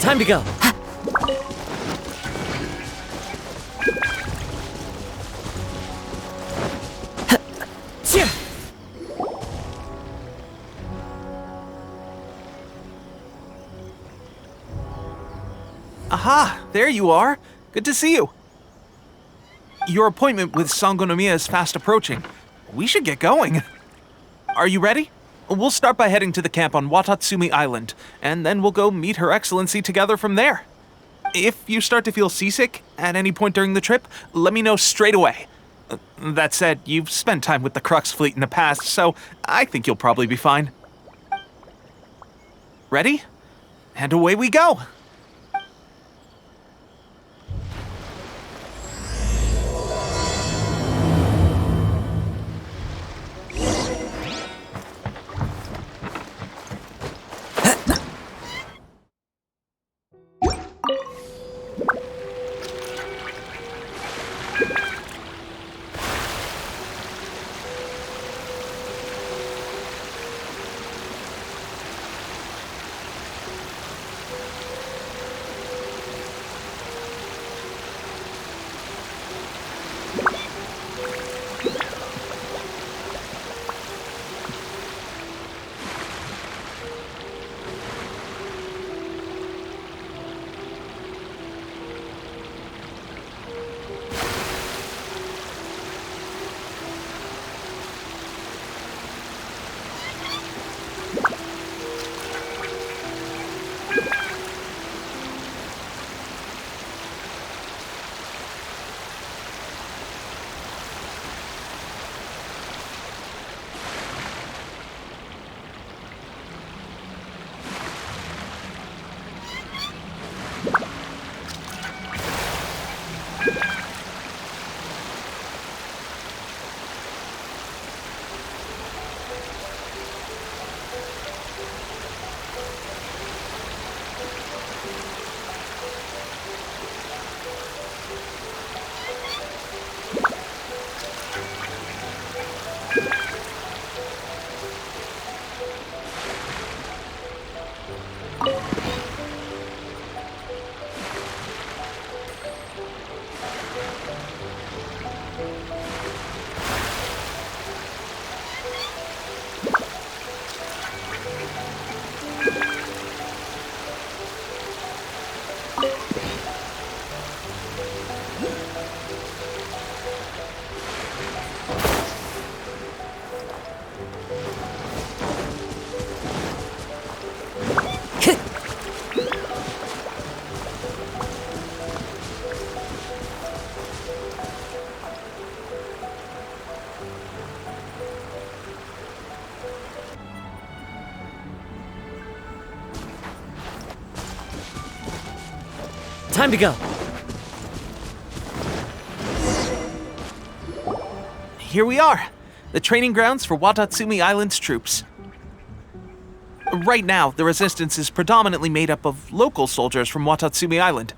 Time to go. Aha! There you are! Good to see you! Your appointment with Sangonomiya is fast approaching. We should get going. Are you ready? We'll start by heading to the camp on Watatsumi Island, and then we'll go meet Her Excellency together from there. If you start to feel seasick at any point during the trip, let me know straight away. That said, you've spent time with the Crux fleet in the past, so I think you'll probably be fine. Ready? And away we go! Time to go. Here we are, the training grounds for Watatsumi Island's troops. Right now, the resistance is predominantly made up of local soldiers from Watatsumi Island.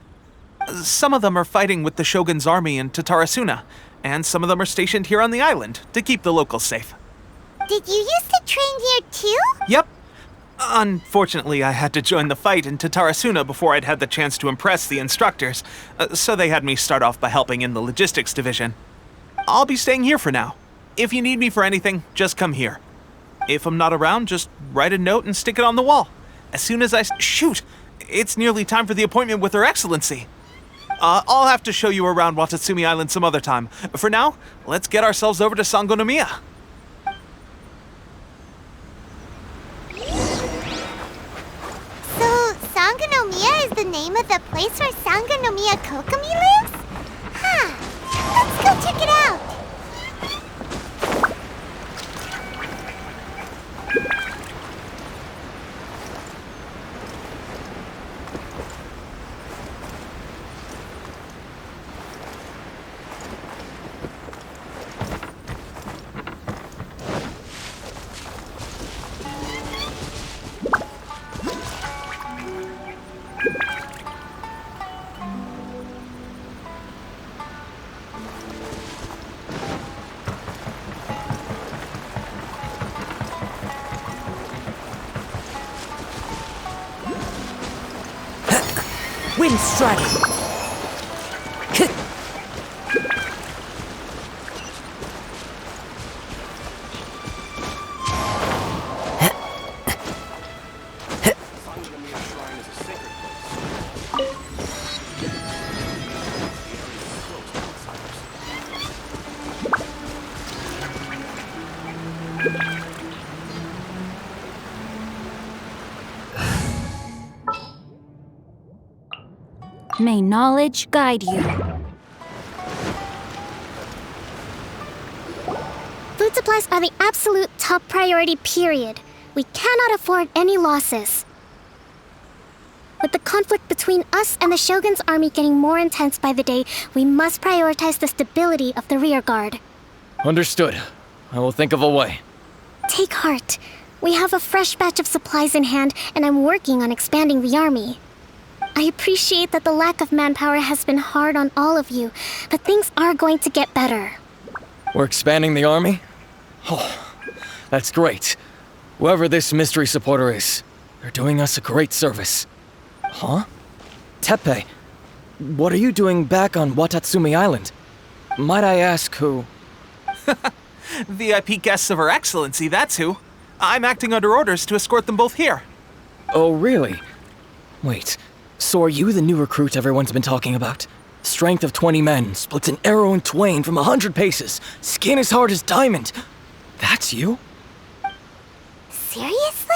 Some of them are fighting with the Shogun's army in Tatarasuna, and some of them are stationed here on the island to keep the locals safe. Did you used to train here too? Yep. Unfortunately, I had to join the fight in Tatarasuna before I'd had the chance to impress the instructors, so they had me start off by helping in the logistics division. I'll be staying here for now. If you need me for anything, just come here. If I'm not around, just write a note and stick it on the wall. As soon as shoot! It's nearly time for the appointment with Her Excellency. I'll have to show you around Watatsumi Island some other time. For now, let's get ourselves over to Sangonomiya. So, Sangonomiya is the name of the place where Sangonomiya Kokomi lives? Huh. Let's go check it out. Wind straddle. May knowledge guide you. Food supplies are the absolute top priority, period. We cannot afford any losses. With the conflict between us and the Shogun's army getting more intense by the day, we must prioritize the stability of the rear guard. Understood. I will think of a way. Take heart. We have a fresh batch of supplies in hand, and I'm working on expanding the army. I appreciate that the lack of manpower has been hard on all of you, but things are going to get better. We're expanding the army? Oh, that's great. Whoever this mystery supporter is, they're doing us a great service. Huh? Teppei, what are you doing back on Watatsumi Island? Might I ask who? VIP guests of Her Excellency, that's who. I'm acting under orders to escort them both here. Oh, really? Wait, so are you the new recruit everyone's been talking about? Strength of 20 men, splits an arrow in twain from 100 paces, skin as hard as diamond. That's you? Seriously?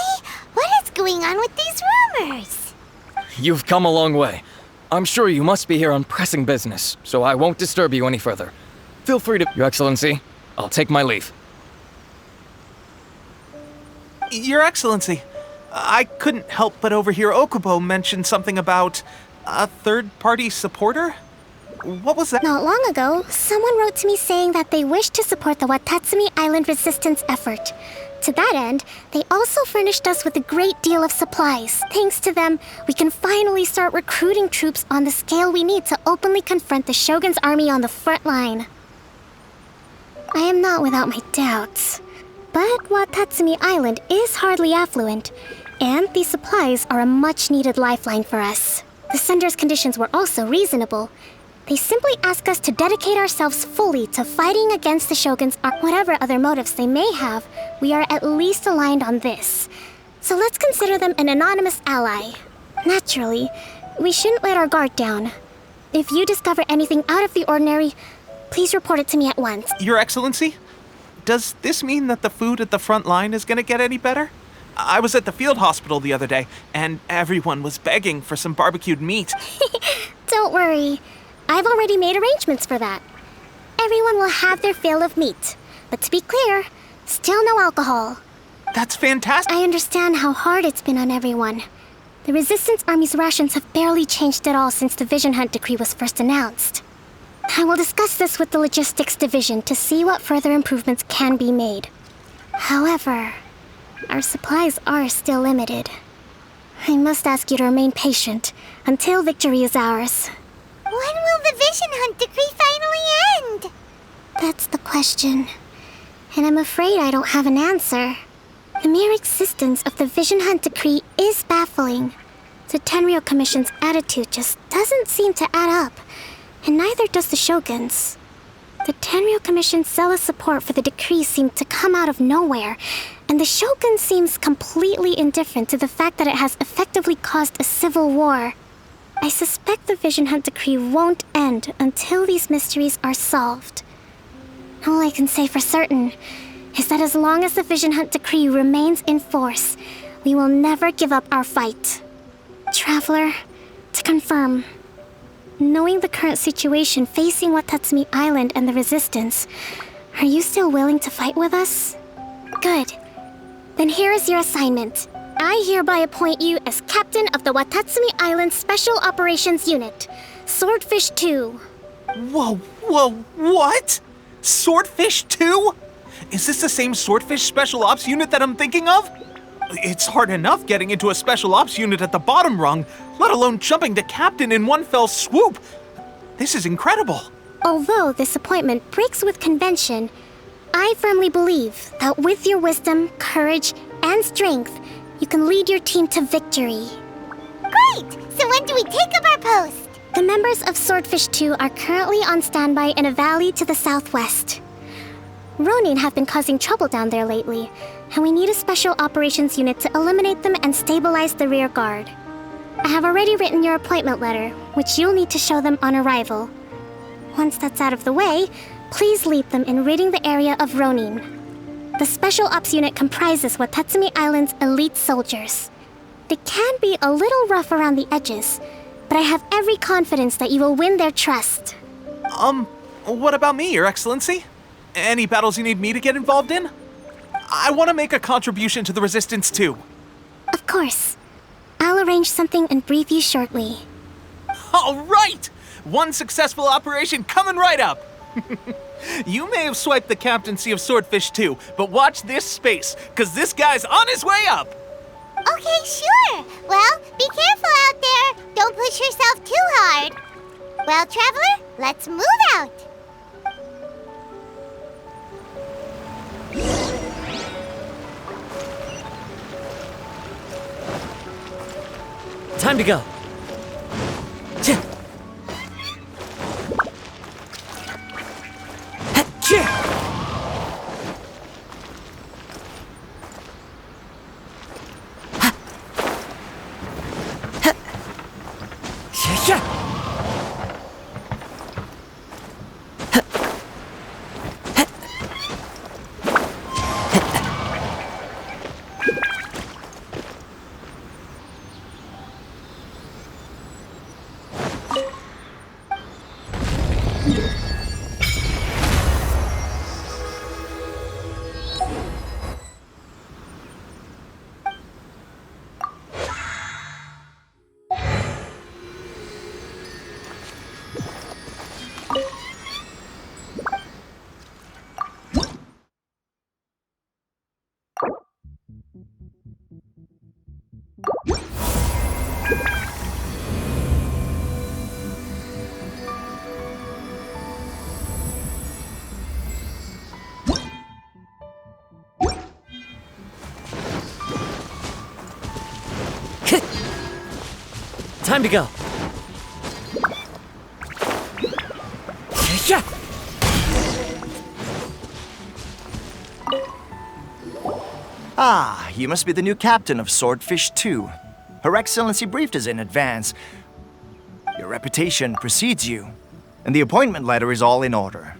What is going on with these rumors? You've come a long way. I'm sure you must be here on pressing business, so I won't disturb you any further. Feel free to... Your Excellency, I'll take my leave. Your Excellency, I couldn't help but overhear Okubo mention something about a third-party supporter? What was that? Not long ago, someone wrote to me saying that they wish to support the Watatsumi Island resistance effort. To that end, they also furnished us with a great deal of supplies. Thanks to them, we can finally start recruiting troops on the scale we need to openly confront the Shogun's army on the front line. I am not without my doubts. But Watatsumi Island is hardly affluent, and these supplies are a much-needed lifeline for us. The sender's conditions were also reasonable. They simply ask us to dedicate ourselves fully to fighting against the Shogun's army. Whatever other motives they may have, we are at least aligned on this. So let's consider them an anonymous ally. Naturally, we shouldn't let our guard down. If you discover anything out of the ordinary, please report it to me at once. Your Excellency? Does this mean that the food at the front line is gonna get any better? I was at the field hospital the other day, and everyone was begging for some barbecued meat. Don't worry. I've already made arrangements for that. Everyone will have their fill of meat. But to be clear, still no alcohol. That's fantastic. I understand how hard it's been on everyone. The Resistance Army's rations have barely changed at all since the Vision Hunt decree was first announced. I will discuss this with the Logistics Division to see what further improvements can be made. However, our supplies are still limited. I must ask you to remain patient until victory is ours. When will the Vision Hunt decree finally end? That's the question. And I'm afraid I don't have an answer. The mere existence of the Vision Hunt decree is baffling. The Tenryou Commission's attitude just doesn't seem to add up, and neither does the Shogun's. The Tenryou Commission's zealous support for the decree seemed to come out of nowhere, and the Shogun seems completely indifferent to the fact that it has effectively caused a civil war. I suspect the Vision Hunt decree won't end until these mysteries are solved. All I can say for certain is that as long as the Vision Hunt decree remains in force, we will never give up our fight. Traveler, to confirm, knowing the current situation facing Watatsumi Island and the Resistance, are you still willing to fight with us? Good. Then here is your assignment. I hereby appoint you as captain of the Watatsumi Island Special Operations Unit, Swordfish 2. Whoa, what? Swordfish 2? Is this the same Swordfish Special Ops unit that I'm thinking of? It's hard enough getting into a Special Ops unit at the bottom rung, let alone jumping to captain in one fell swoop. This is incredible. Although this appointment breaks with convention, I firmly believe that with your wisdom, courage, and strength, you can lead your team to victory. Great! So So when do we take up our post? The members of Swordfish 2 are currently on standby in a valley to the southwest. Ronin have been causing trouble down there lately, and we need a special operations unit to eliminate them and stabilize the rear guard. I have already written your appointment letter, which you'll need to show them on arrival. Once that's out of the way, please lead them in ridding the area of Ronin. The Special Ops unit comprises Watatsumi Island's elite soldiers. They can be a little rough around the edges, but I have every confidence that you will win their trust. What about me, Your Excellency? Any battles you need me to get involved in? I want to make a contribution to the Resistance too. Of course. I'll arrange something and brief you shortly. All right! One successful operation coming right up! You may have swiped the captaincy of Swordfish 2, but watch this space, because this guy's on his way up! Okay, sure. Well, be careful out there. Don't push yourself too hard. Well, Traveler, let's move out. Time to go. Time to go. Ah, you must be the new captain of Swordfish 2. Her Excellency briefed us in advance. Your reputation precedes you, and the appointment letter is all in order.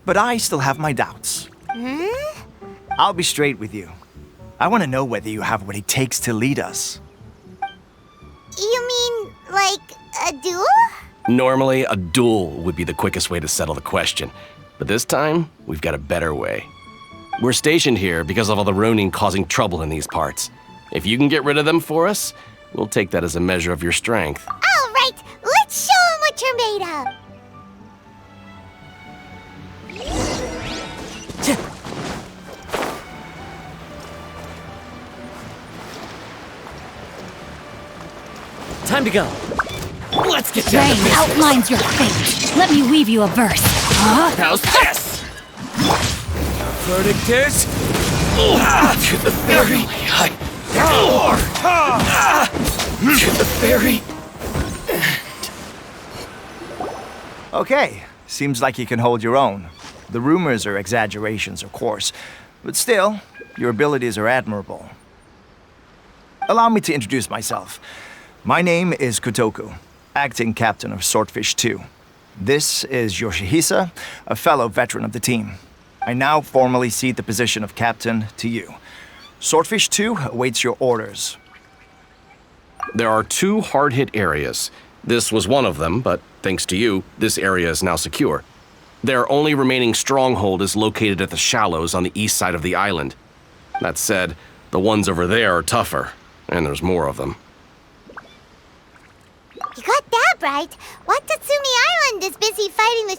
But I still have my doubts. I'll be straight with you. I want to know whether you have what it takes to lead us. You mean, like, a duel? Normally, a duel would be the quickest way to settle the question. But this time, we've got a better way. We're stationed here because of all the Ronin causing trouble in these parts. If you can get rid of them for us, we'll take that as a measure of your strength. All right, let's show them what you're made of. Time to go. Let's get down to Rain business. outlines your fate. Let me weave you a verse. Huh? How's this? The verdict is... to the ferry. To the ferry. Okay, seems like you can hold your own. The rumors are exaggerations, of course, but still, your abilities are admirable. Allow me to introduce myself. My name is Kotoku, acting captain of Swordfish 2. This is Yoshihisa, a fellow veteran of the team. I now formally cede the position of captain to you. Swordfish 2 awaits your orders. There are 2 hard-hit areas. This was one of them, but thanks to you, this area is now secure. Their only remaining stronghold is located at the shallows on the east side of the island. That said, the ones over there are tougher, and there's more of them. You got that right. Watatsumi Island is busy fighting the...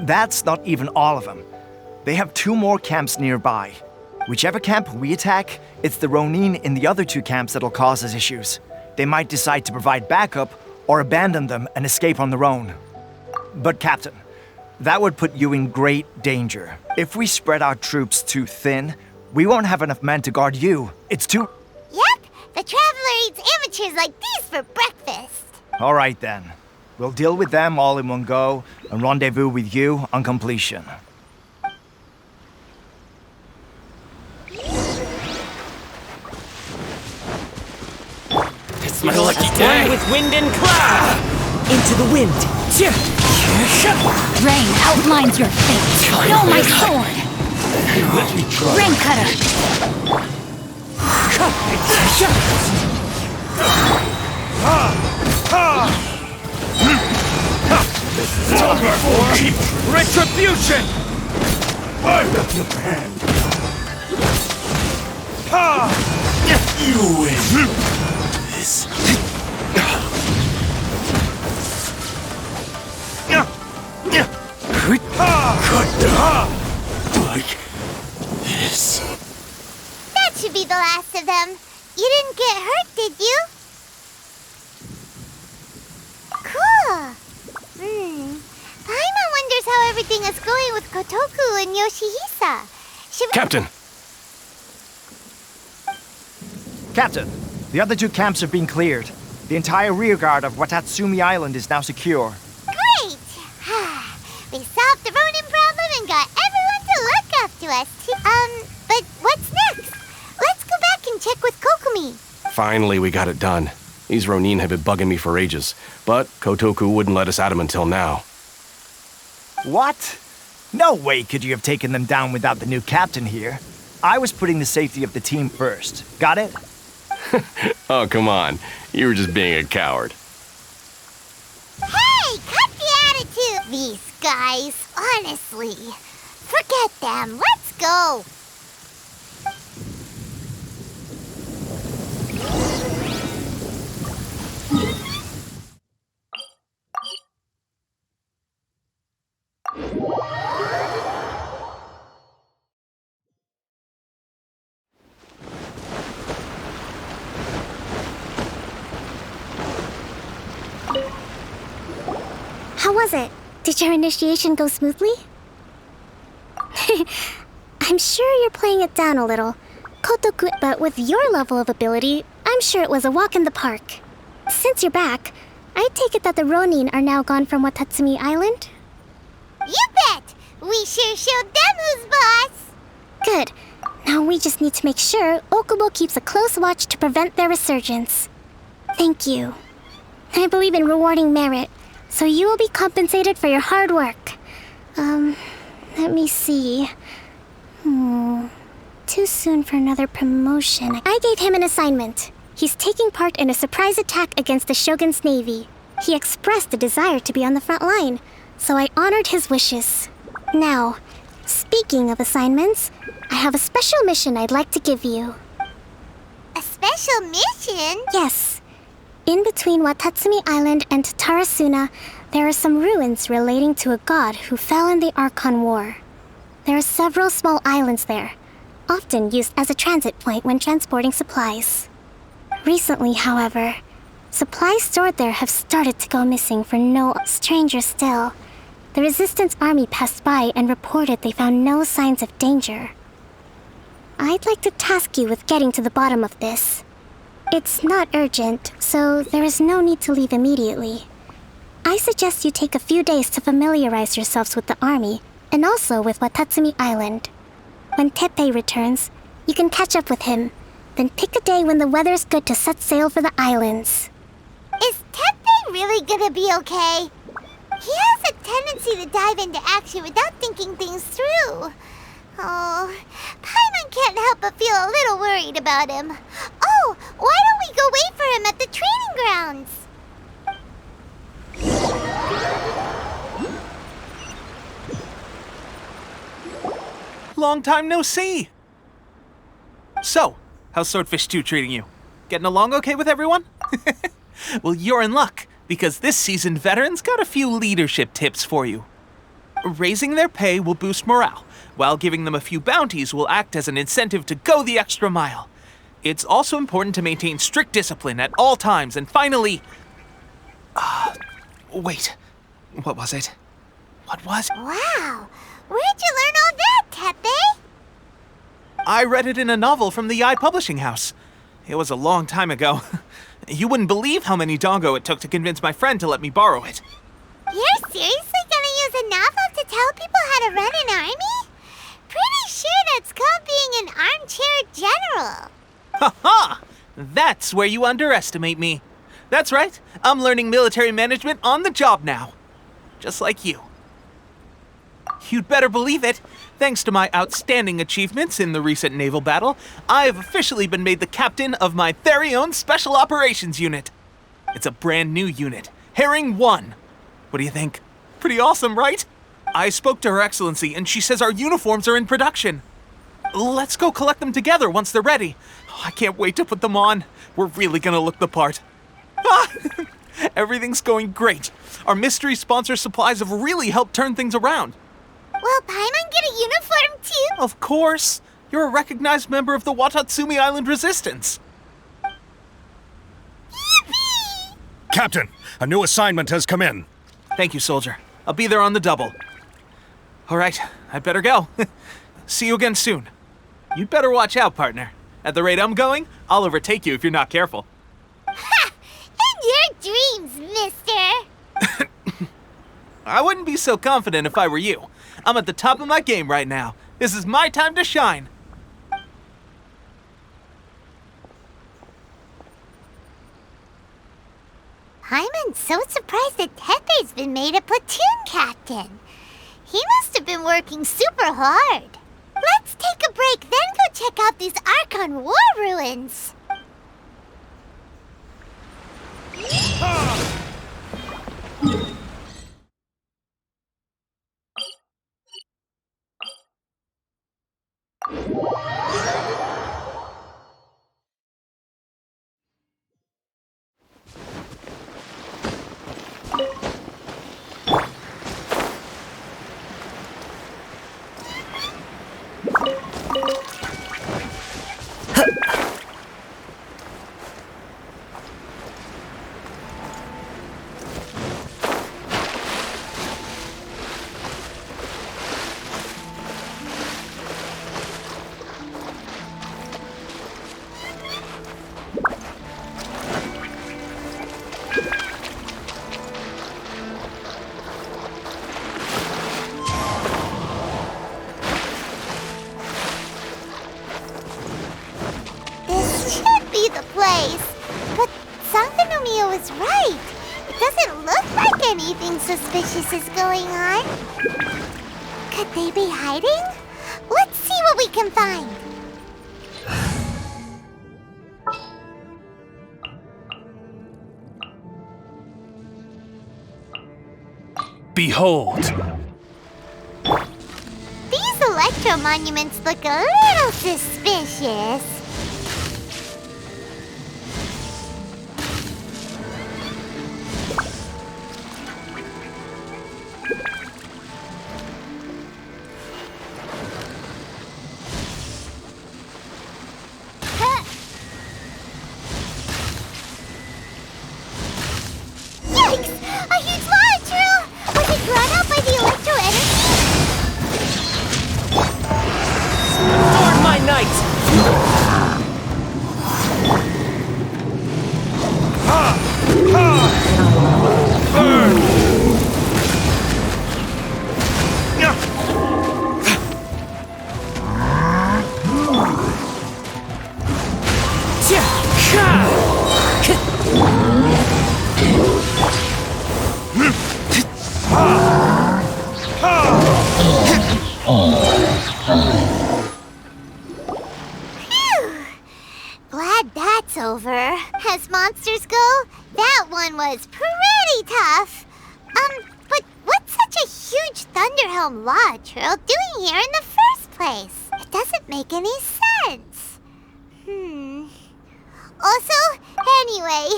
That's not even all of them. They have 2 more camps nearby. Whichever camp we attack, it's the Ronin in the other 2 camps that'll cause us issues. They might decide to provide backup or abandon them and escape on their own. But Captain, that would put you in great danger. If we spread our troops too thin, we won't have enough men to guard you. It's too... Yep, the Traveler eats amateurs like these for breakfast. All right then. We'll deal with them all in one go and rendezvous with you on completion. It's my lucky day! With wind and cloud! Into the wind! Rain outlines your fate. No, my sword! Let me try. Rain cutter! Retribution! I've got the hand. You win. This. Cut down. Like this. That should be the last of them. You didn't get hurt, did you? Cool. Paimon wonders how everything is going with Kotoku and Yoshihisa. Should we... Captain! Captain, the other 2 camps have been cleared. The entire rearguard of Watatsumi Island is now secure. Great! We solved the Ronin problem and got everyone to look after us. But what's next? Let's go back and check with Kokumi. Finally, we got it done. These Ronin have been bugging me for ages, but Kotoku wouldn't let us at him until now. What? No way could you have taken them down without the new captain here. I was putting the safety of the team first. Got it? Oh, come on. You were just being a coward. Hey, cut the attitude! These guys, honestly. Forget them. Let's go. How was it? Did your initiation go smoothly? I'm sure you're playing it down a little. Kotoku, but with your level of ability, I'm sure it was a walk in the park. Since you're back, I take it that the Ronin are now gone from Watatsumi Island? You bet! We sure showed them who's boss! Good. Now we just need to make sure Okubo keeps a close watch to prevent their resurgence. Thank you. I believe in rewarding merit, so you will be compensated for your hard work. Let me see. Too soon for another promotion. I gave him an assignment. He's taking part in a surprise attack against the Shogun's navy. He expressed a desire to be on the front line, so I honored his wishes. Now, speaking of assignments, I have a special mission I'd like to give you. A special mission? Yes. In between Watatsumi Island and Tarasuna, there are some ruins relating to a god who fell in the Archon War. There are several small islands there, often used as a transit point when transporting supplies. Recently, however, supplies stored there have started to go missing for no stranger still. The Resistance Army passed by and reported they found no signs of danger. I'd like to task you with getting to the bottom of this. It's not urgent, so there is no need to leave immediately. I suggest you take a few days to familiarize yourselves with the army, and also with Watatsumi Island. When Teppei returns, you can catch up with him, then pick a day when the weather's good to set sail for the islands. Is Teppei really gonna be okay? He has a tendency to dive into action without thinking things through. Oh, Paimon can't help but feel a little worried about him. Oh, why don't we go wait for him at the training grounds? Long time no see! So, how's Swordfish 2 treating you? Getting along okay with everyone? Well, you're in luck, because this seasoned veteran's got a few leadership tips for you. Raising their pay will boost morale, while giving them a few bounties will act as an incentive to go the extra mile. It's also important to maintain strict discipline at all times, and finally... wait. What was it? Wow! Where'd you learn all that, Tepe? I read it in a novel from the Publishing House. It was a long time ago. You wouldn't believe how many dongo it took to convince my friend to let me borrow it. You're seriously gonna use a novel to tell people how to run an army? Pretty sure that's called being an armchair general. Ha ha! That's where you underestimate me. That's right, I'm learning military management on the job now. Just like you. You'd better believe it. Thanks to my outstanding achievements in the recent naval battle, I have officially been made the captain of my very own Special Operations Unit. It's a brand new unit, Herring 1. What do you think? Pretty awesome, right? I spoke to Her Excellency, and she says our uniforms are in production. Let's go collect them together once they're ready. I can't wait to put them on. We're really gonna look the part. Everything's going great. Our mystery sponsor supplies have really helped turn things around. Will Paimon get a uniform too? Of course. You're a recognized member of the Watatsumi Island Resistance. Yippee! Captain, a new assignment has come in. Thank you, soldier. I'll be there on the double. All right, I'd better go. See you again soon. You'd better watch out, partner. At the rate I'm going, I'll overtake you if you're not careful. Ha! In your dreams, mister! I wouldn't be so confident if I were you. I'm at the top of my game right now. This is my time to shine. Paimon's so surprised that Tepe's been made a platoon captain. He must have been working super hard. Let's take a break, then go check out these Archon war ruins. But Sankanomiya was right. It doesn't look like anything suspicious is going on. Could they be hiding? Let's see what we can find. Behold! These electro monuments look a little suspicious. Yikes! A huge lava trail! Was it drawn out by the electro energy? Adorn my night! Glad that's over. As monsters go, that one was pretty tough. But what's such a huge Thunderhelm lava trail doing here in the first place? It doesn't make any sense. Also, anyway,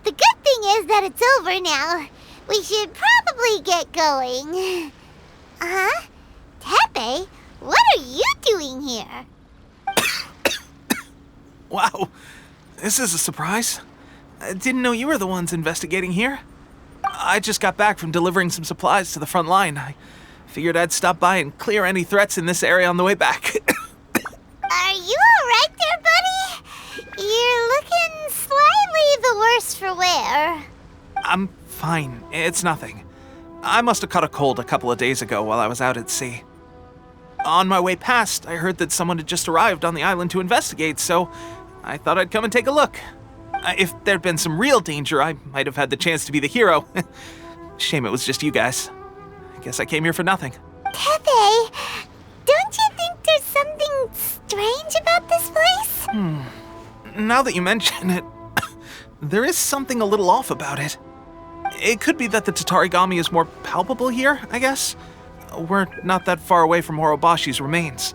the good thing is that it's over now. We should probably get going. Huh? Tepe? What are you doing here? Wow, this is a surprise. I didn't know you were the ones investigating here. I just got back from delivering some supplies to the front line. I figured I'd stop by and clear any threats in this area on the way back. Are you alright there, buddy? You're looking slightly the worse for wear. I'm fine. It's nothing. I must have caught a cold a couple of days ago while I was out at sea. On my way past, I heard that someone had just arrived on the island to investigate, so I thought I'd come and take a look. If there'd been some real danger, I might have had the chance to be the hero. Shame it was just you guys. I guess I came here for nothing. Tepe, don't you think there's something strange about this place? Now that you mention it, there is something a little off about it. It could be that the Tatarigami is more palpable here, I guess. We're not that far away from Orobashi's remains.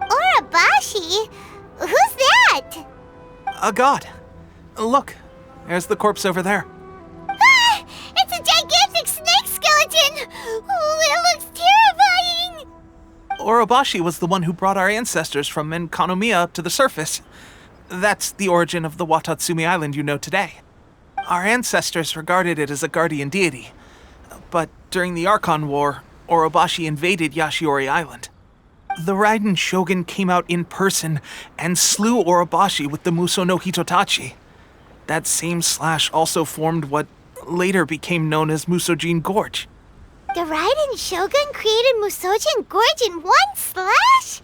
Orobashi? Who's that? A god. Look, there's the corpse over there. Ah! It's a gigantic snake skeleton! Oh, it looks terrifying! Orobashi was the one who brought our ancestors from Menkonomiya to the surface. That's the origin of the Watatsumi Island you know today. Our ancestors regarded it as a guardian deity. But during the Archon War, Orobashi invaded Yashiori Island. The Raiden Shogun came out in person and slew Orobashi with the Muso no Hitotachi. That same slash also formed what later became known as Musojin Gorge. The Raiden Shogun created Musojin Gorge in one slash?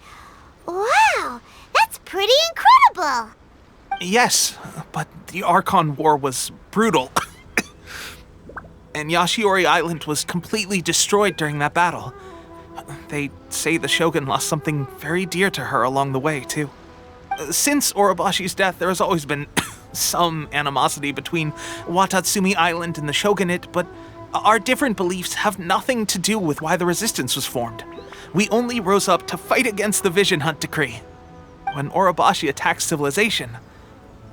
Wow, that's pretty incredible! Yes, but the Archon War was brutal. And Yashiori Island was completely destroyed during that battle. They say the Shogun lost something very dear to her along the way, too. Since Orobashi's death, there has always been some animosity between Watatsumi Island and the Shogunate, but our different beliefs have nothing to do with why the resistance was formed. We only rose up to fight against the Vision Hunt Decree. When Orobashi attacked civilization,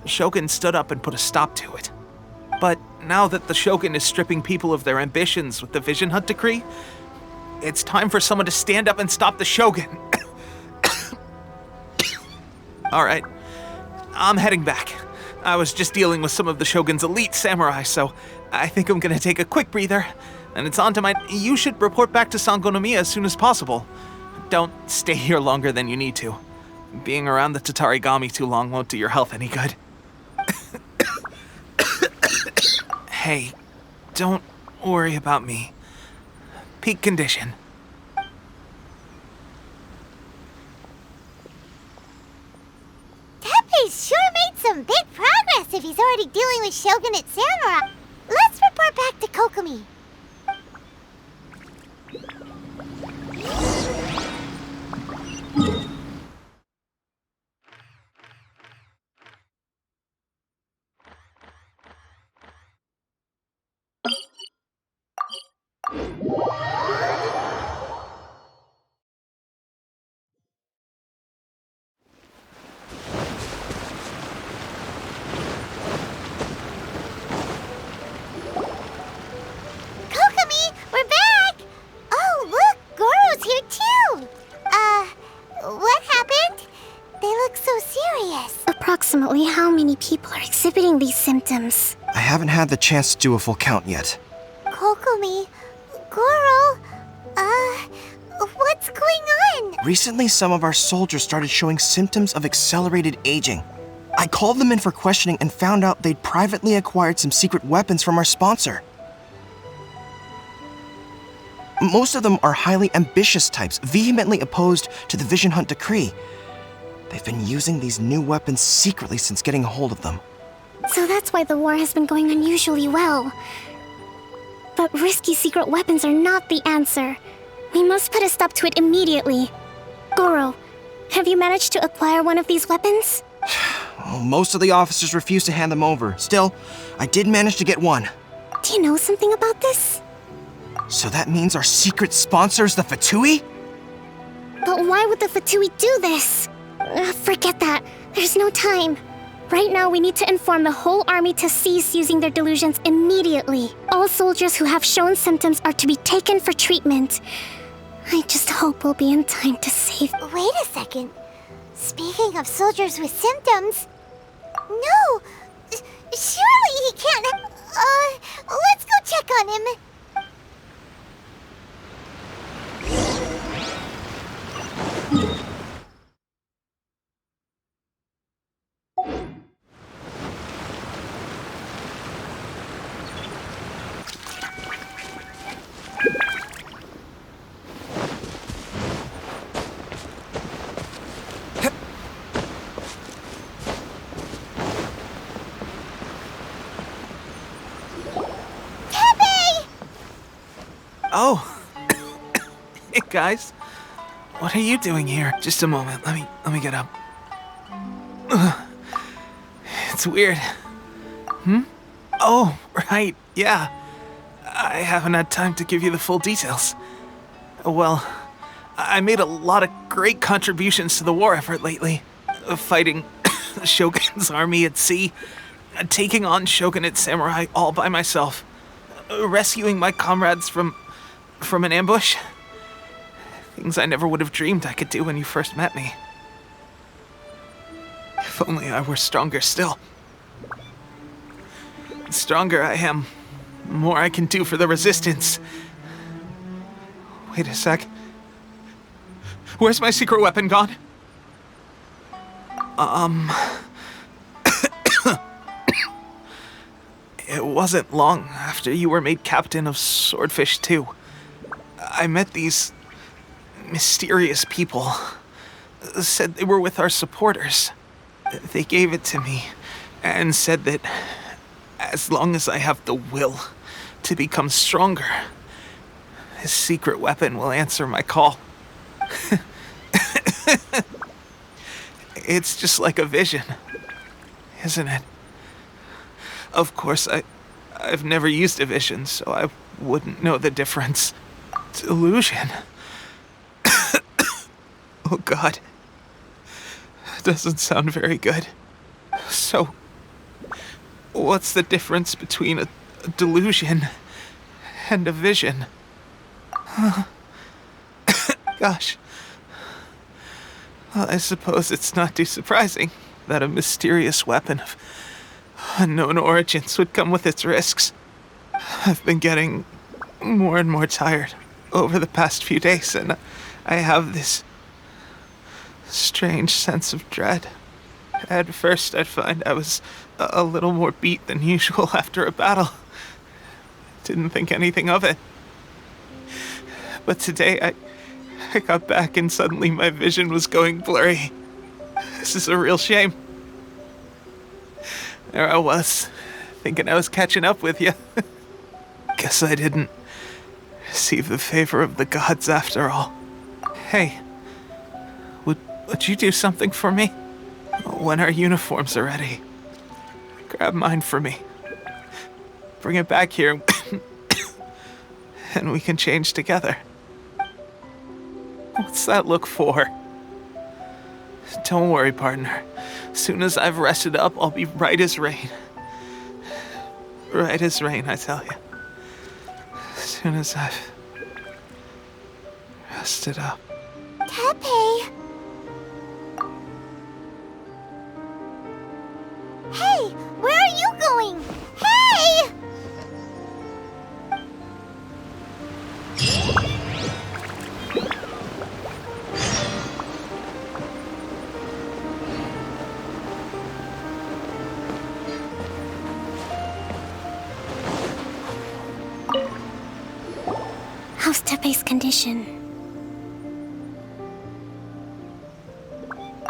the Shogun stood up and put a stop to it. But now that the Shogun is stripping people of their ambitions with the Vision Hunt Decree, it's time for someone to stand up and stop the Shogun. Alright, I'm heading back. I was just dealing with some of the Shogun's elite samurai, so I think I'm gonna take a quick breather, and it's on to my... You should report back to Sangonomiya as soon as possible. Don't stay here longer than you need to. Being around the Tatarigami too long won't do your health any good. Hey, don't worry about me. Peak condition. Tepe's sure made some big progress if he's already dealing with Shogunate samurai. Let's report back to Kokomi. Kokomi, we're back! Oh, look, Goro's here too! What happened? They look so serious. Approximately how many people are exhibiting these symptoms? I haven't had the chance to do a full count yet. Kokomi, Goro, what's going on? Recently, some of our soldiers started showing symptoms of accelerated aging. I called them in for questioning and found out they'd privately acquired some secret weapons from our sponsor. Most of them are highly ambitious types, vehemently opposed to the Vision Hunt Decree. They've been using these new weapons secretly since getting a hold of them. So that's why the war has been going unusually well. But risky secret weapons are not the answer. We must put a stop to it immediately. Goro, have you managed to acquire one of these weapons? Well, most of the officers refused to hand them over. Still, I did manage to get one. Do you know something about this? So that means our secret sponsor is the Fatui? But why would the Fatui do this? Forget that. There's no time. Right now, we need to inform the whole army to cease using their delusions immediately. All soldiers who have shown symptoms are to be taken for treatment. I just hope we'll be in time to save... Wait a second. Speaking of soldiers with symptoms... No! Surely he can't... let's go check on him. Oh. Hey, guys. What are you doing here? Just a moment. Let me get up. It's weird. Oh, right. Yeah. I haven't had time to give you the full details. Well, I made a lot of great contributions to the war effort lately. Fighting the Shogun's army at sea, taking on Shogunate samurai all by myself, rescuing my comrades from an ambush. Things I never would have dreamed I could do when you first met me. If only I were stronger still. The stronger I am, the more I can do for the Resistance. Wait a sec. Where's my secret weapon gone? It wasn't long after you were made captain of Swordfish 2. I met these mysterious people. Said they were with our supporters. They gave it to me and said that as long as I have the will to become stronger, this secret weapon will answer my call. It's just like a vision, isn't it? Of course, I've never used a vision, so I wouldn't know the difference. Delusion. Oh God. Doesn't sound very good. So, what's the difference between a delusion and a vision? Gosh. Well, I suppose it's not too surprising that a mysterious weapon of unknown origins would come with its risks. I've been getting more and more tired over the past few days, and I have this strange sense of dread. At first, I'd find I was a little more beat than usual after a battle. Didn't think anything of it. But today, I got back and suddenly my vision was going blurry. This is a real shame. There I was, thinking I was catching up with you. Guess I didn't receive the favor of the gods after all. Hey, would you do something for me? When our uniforms are ready, grab mine for me. Bring it back here, and we can change together. What's that look for? Don't worry, partner. As soon as I've rested up, I'll be right as rain. Right as rain, I tell you. As soon as I've rested up. Tepe! Hey, where are you going? Hey! How's Tepe's condition?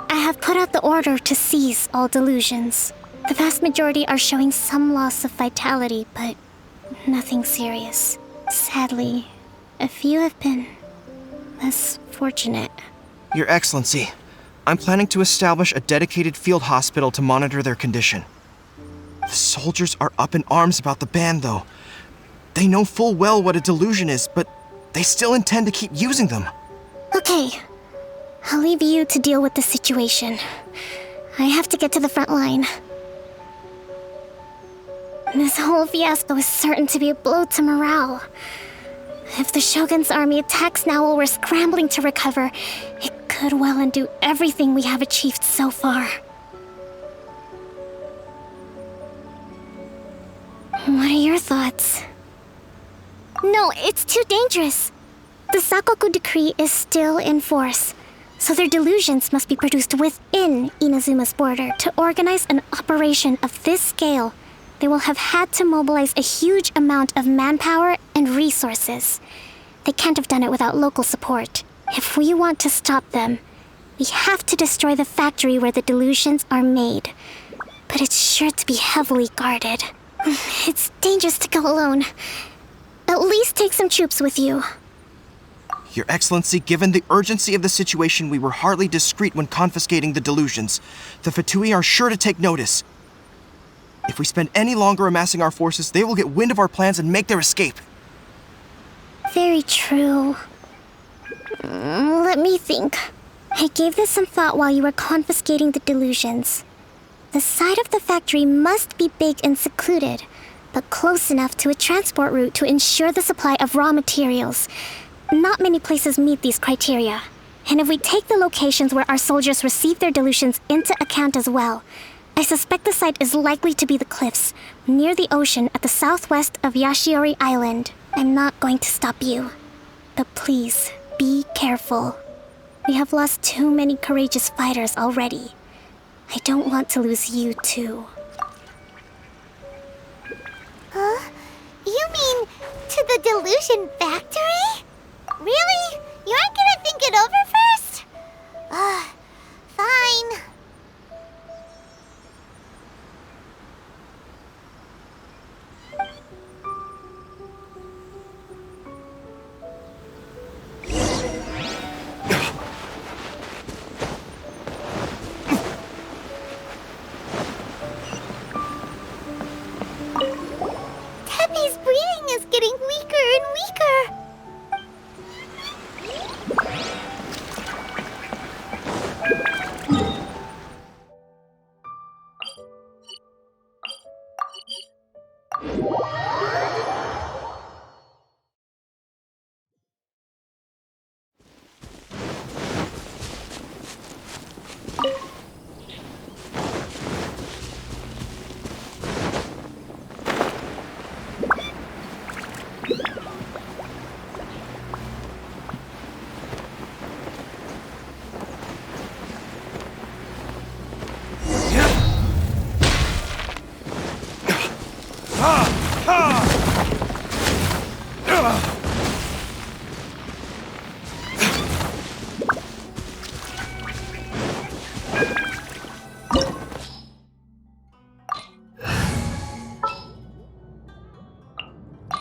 I have put out the order to seize all delusions. The vast majority are showing some loss of vitality, but nothing serious. Sadly, a few have been less fortunate. Your Excellency, I'm planning to establish a dedicated field hospital to monitor their condition. The soldiers are up in arms about the ban, though. They know full well what a delusion is, but they still intend to keep using them. Okay, I'll leave you to deal with the situation. I have to get to the front line. This whole fiasco is certain to be a blow to morale. If the Shogun's army attacks now while we're scrambling to recover, it could well undo everything we have achieved so far. What are your thoughts? No, it's too dangerous. The Sakoku decree is still in force, so their delusions must be produced within Inazuma's border. To organize an operation of this scale, they will have had to mobilize a huge amount of manpower and resources. They can't have done it without local support. If we want to stop them, we have to destroy the factory where the delusions are made. But it's sure to be heavily guarded. It's dangerous to go alone. At least take some troops with you. Your Excellency, given the urgency of the situation, we were hardly discreet when confiscating the delusions. The fatui are sure to take notice. If we spend any longer amassing our forces, they will get wind of our plans and make their escape. Very true. Let me think. I gave this some thought while you were confiscating the delusions. The side of the factory must be big and secluded, but close enough to a transport route to ensure the supply of raw materials. Not many places meet these criteria. And if we take the locations where our soldiers receive their delusions into account as well, I suspect the site is likely to be the cliffs, near the ocean at the southwest of Yashiori Island. I'm not going to stop you. But please, be careful. We have lost too many courageous fighters already. I don't want to lose you too. Huh? You mean to the delusion factory? Really? You aren't gonna think it over first? Fine. Tepe's breathing is getting weaker and weaker.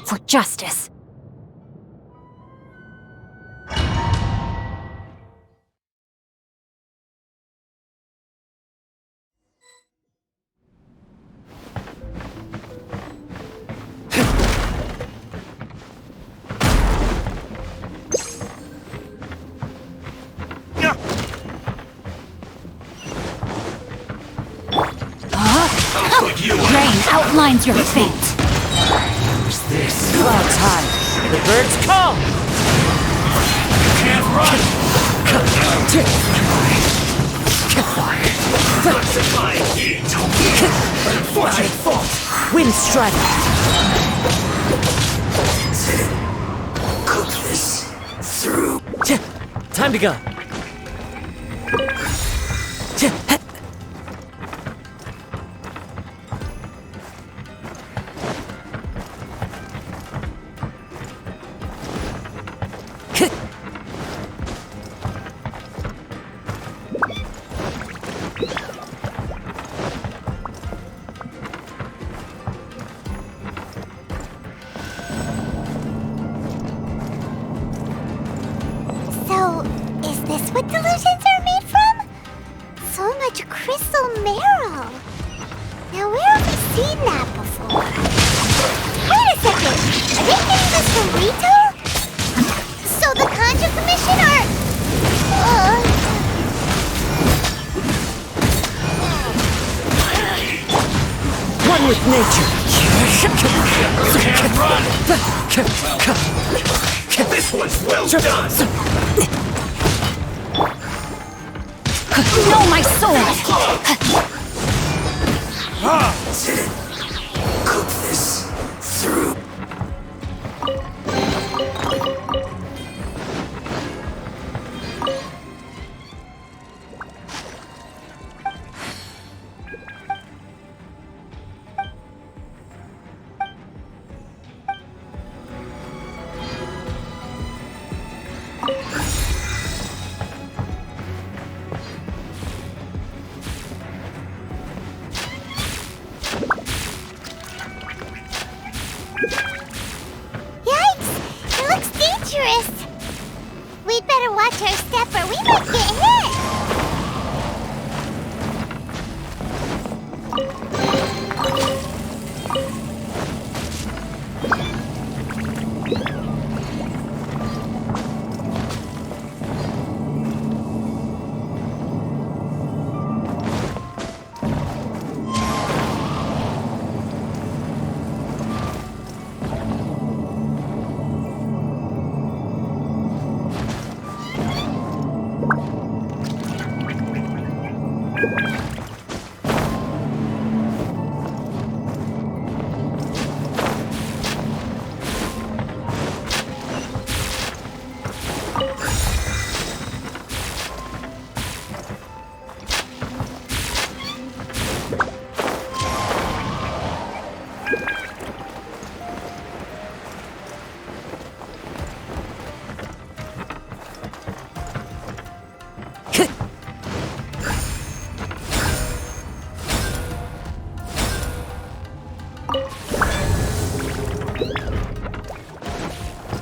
For justice. Rain outlines your fate. Who's this? Clouds high. The birds come. You can't run. Unfortunate fault. Wind strike. Cook this through. Time to go. What delusions are made from? So much crystal marrow. Now where have we seen that before? Wait a second! Are they getting this from Rito? So the Conjure Commission are... One with nature. This one's well done! No, my sword! Cook this through. We'd better watch our step or we might get hit!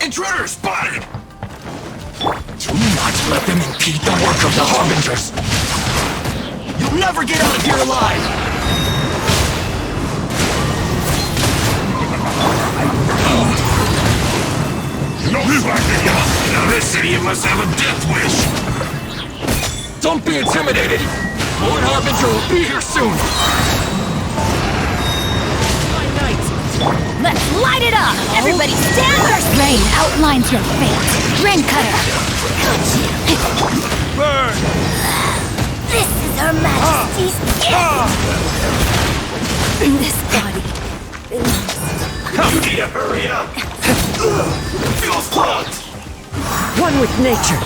Intruder spotted! Do not let them impede the work of the Harbingers! You'll never get out of here alive! No slacking! Now this idiot must have a death wish! Don't be intimidated! Lord Harbinger will be here soon! Let's light it up! Everybody stand first! Rain outlines your fate. Rain cutter! Burn! This is Her Majesty's gift! This body belongs. You need to hurry up! Feels clogged! One with nature.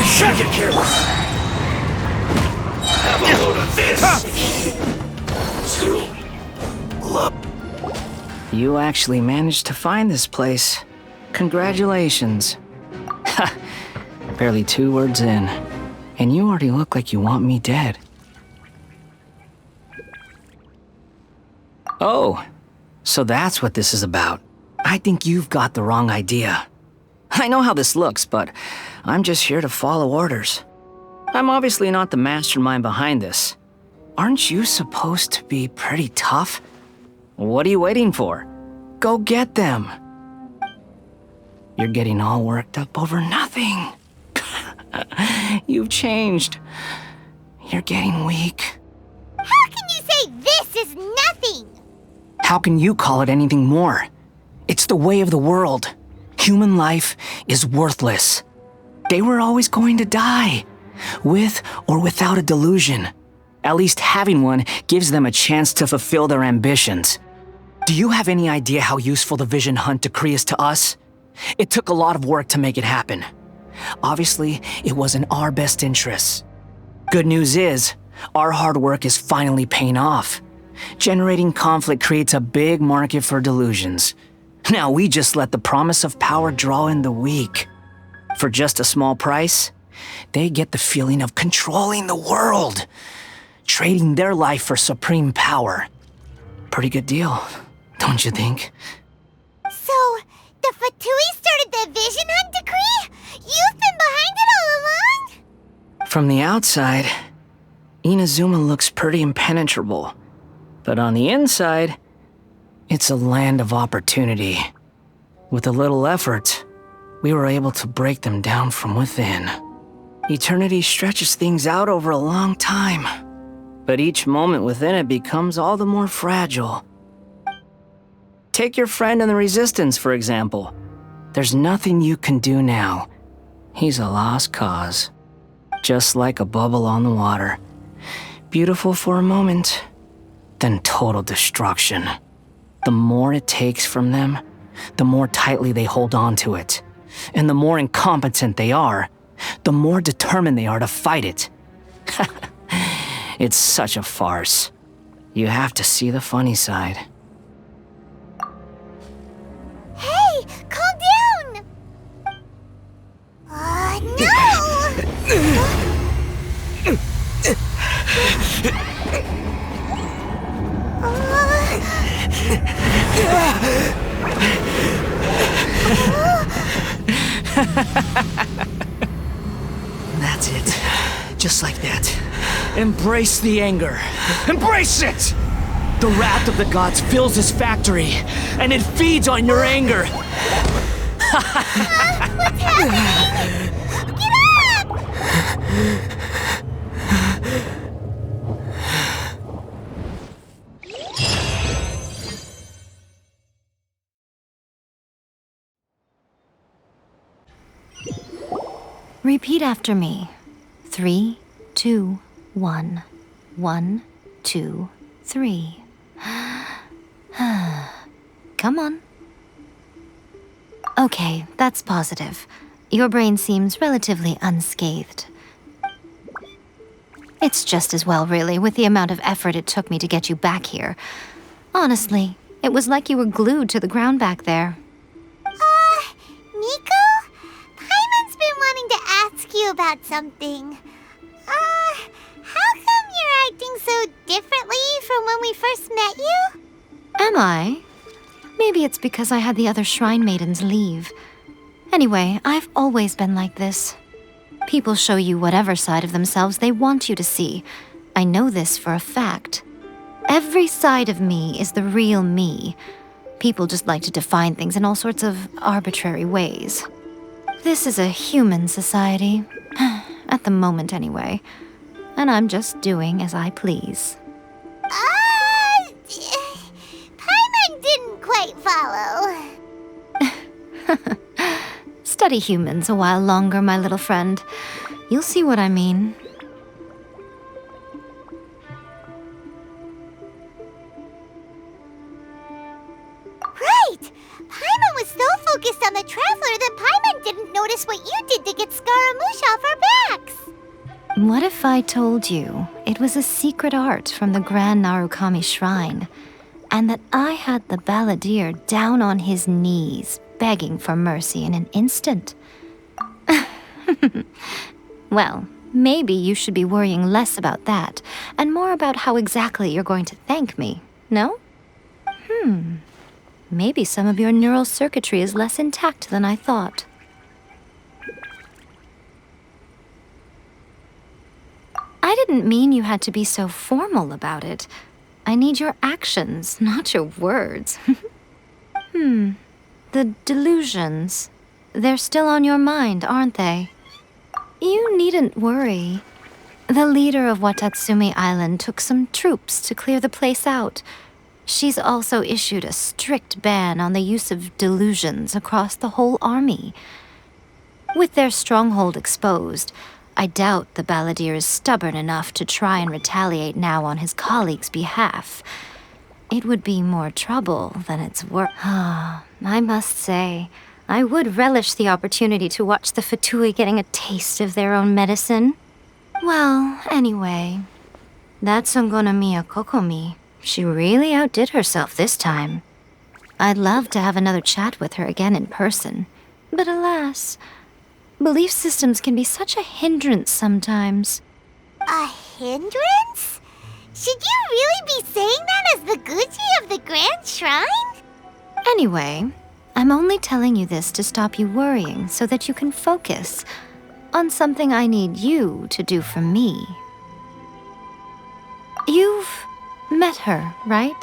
Shut get careless! Have a load of this! You actually managed to find this place. Congratulations. Ha! Barely 2 words in, and you already look like you want me dead. Oh, so that's what this is about. I think you've got the wrong idea. I know how this looks, but I'm just here to follow orders. I'm obviously not the mastermind behind this. Aren't you supposed to be pretty tough? What are you waiting for? Go get them. You're getting all worked up over nothing. You've changed. You're getting weak. How can you say this is nothing? How can you call it anything more? It's the way of the world. Human life is worthless. They were always going to die, with or without a delusion. At least having one gives them a chance to fulfill their ambitions. Do you have any idea how useful the Vision Hunt decree is to us? It took a lot of work to make it happen. Obviously, it was in our best interests. Good news is, our hard work is finally paying off. Generating conflict creates a big market for delusions. Now we just let the promise of power draw in the weak. For just a small price, they get the feeling of controlling the world, trading their life for supreme power. Pretty good deal, don't you think? So, the Fatui started the Vision Hunt decree? You've been behind it all along? From the outside, Inazuma looks pretty impenetrable. But on the inside, it's a land of opportunity. With a little effort, we were able to break them down from within. Eternity stretches things out over a long time, but each moment within it becomes all the more fragile. Take your friend in the Resistance, for example. There's nothing you can do now. He's a lost cause, just like a bubble on the water. Beautiful for a moment, then total destruction. The more it takes from them, the more tightly they hold on to it. And the more incompetent they are, the more determined they are to fight it. It's such a farce. You have to see the funny side. Hey, calm down! No! That's it. Just like that. Embrace the anger. Embrace it! The wrath of the gods fills this factory, and it feeds on your anger. What's happening? Get up! Repeat after me. 3, 2, 1. 1, 2, 3. Come on. Okay, that's positive. Your brain seems relatively unscathed. It's just as well, really, with the amount of effort it took me to get you back here. Honestly, it was like you were glued to the ground back there. Miko? Paimon's been wanting to ask you about something. How come you're acting so differently from when we first met you? Am I? Maybe it's because I had the other shrine maidens leave. Anyway, I've always been like this. People show you whatever side of themselves they want you to see. I know this for a fact. Every side of me is the real me. People just like to define things in all sorts of arbitrary ways. This is a human society. At the moment, anyway. And I'm just doing as I please. Paimon didn't quite follow. Study humans a while longer, my little friend. You'll see what I mean. Right! Paimon was so focused on the Traveler that Paimon didn't notice what you did to get Scaramouche off our backs. What if I told you it was a secret art from the Grand Narukami Shrine, and that I had the balladeer down on his knees, begging for mercy in an instant? Well, maybe you should be worrying less about that, and more about how exactly you're going to thank me, no? Maybe some of your neural circuitry is less intact than I thought. I didn't mean you had to be so formal about it. I need your actions, not your words. The delusions. They're still on your mind, aren't they? You needn't worry. The leader of Watatsumi Island took some troops to clear the place out. She's also issued a strict ban on the use of delusions across the whole army. With their stronghold exposed, I doubt the balladeer is stubborn enough to try and retaliate now on his colleagues' behalf. It would be more trouble than it's worth. I must say, I would relish the opportunity to watch the fatui getting a taste of their own medicine. Well, anyway, that's Ongonomiya Kokomi. She really outdid herself this time. I'd love to have another chat with her again in person. But alas, belief systems can be such a hindrance sometimes. A hindrance? Should you really be saying that as the Gucci of the Grand Shrine? Anyway, I'm only telling you this to stop you worrying so that you can focus on something I need you to do for me. You've met her, right?